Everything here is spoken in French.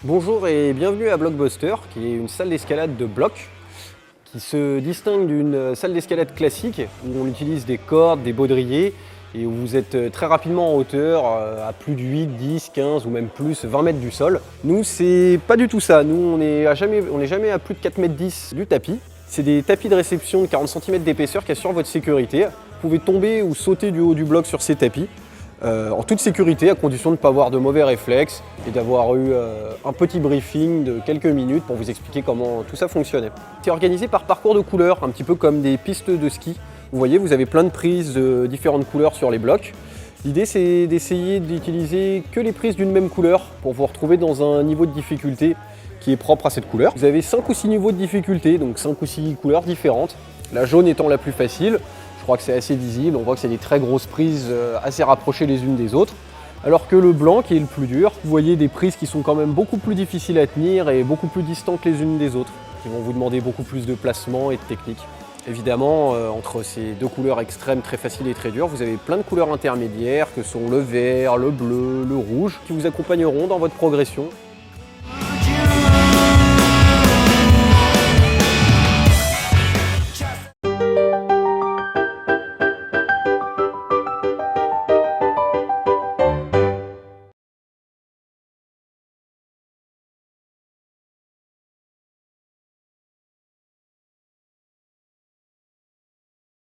Bonjour et bienvenue à Blockbuster, qui est une salle d'escalade de blocs qui se distingue d'une salle d'escalade classique où on utilise des cordes, des baudriers et où vous êtes très rapidement en hauteur à plus de 8, 10, 15 ou même plus 20 mètres du sol. Nous, c'est pas du tout ça. Nous, on n'est jamais à plus de 4 mètres 10 du tapis. C'est des tapis de réception de 40 cm d'épaisseur qui assurent votre sécurité. Vous pouvez tomber ou sauter du haut du bloc sur ces tapis. En toute sécurité, à condition de ne pas avoir de mauvais réflexes et d'avoir eu un petit briefing de quelques minutes pour vous expliquer comment tout ça fonctionnait. C'est organisé par parcours de couleurs, un petit peu comme des pistes de ski. Vous voyez, vous avez plein de prises de différentes couleurs sur les blocs. L'idée, c'est d'essayer d'utiliser que les prises d'une même couleur pour vous retrouver dans un niveau de difficulté qui est propre à cette couleur. Vous avez 5 ou 6 niveaux de difficulté, donc 5 ou 6 couleurs différentes. La jaune étant la plus facile. Je crois que c'est assez visible, on voit que c'est des très grosses prises assez rapprochées les unes des autres. Alors que le blanc, qui est le plus dur, vous voyez des prises qui sont quand même beaucoup plus difficiles à tenir et beaucoup plus distantes les unes des autres, qui vont vous demander beaucoup plus de placement et de technique. Évidemment, entre ces deux couleurs extrêmes très faciles et très dures, vous avez plein de couleurs intermédiaires que sont le vert, le bleu, le rouge, qui vous accompagneront dans votre progression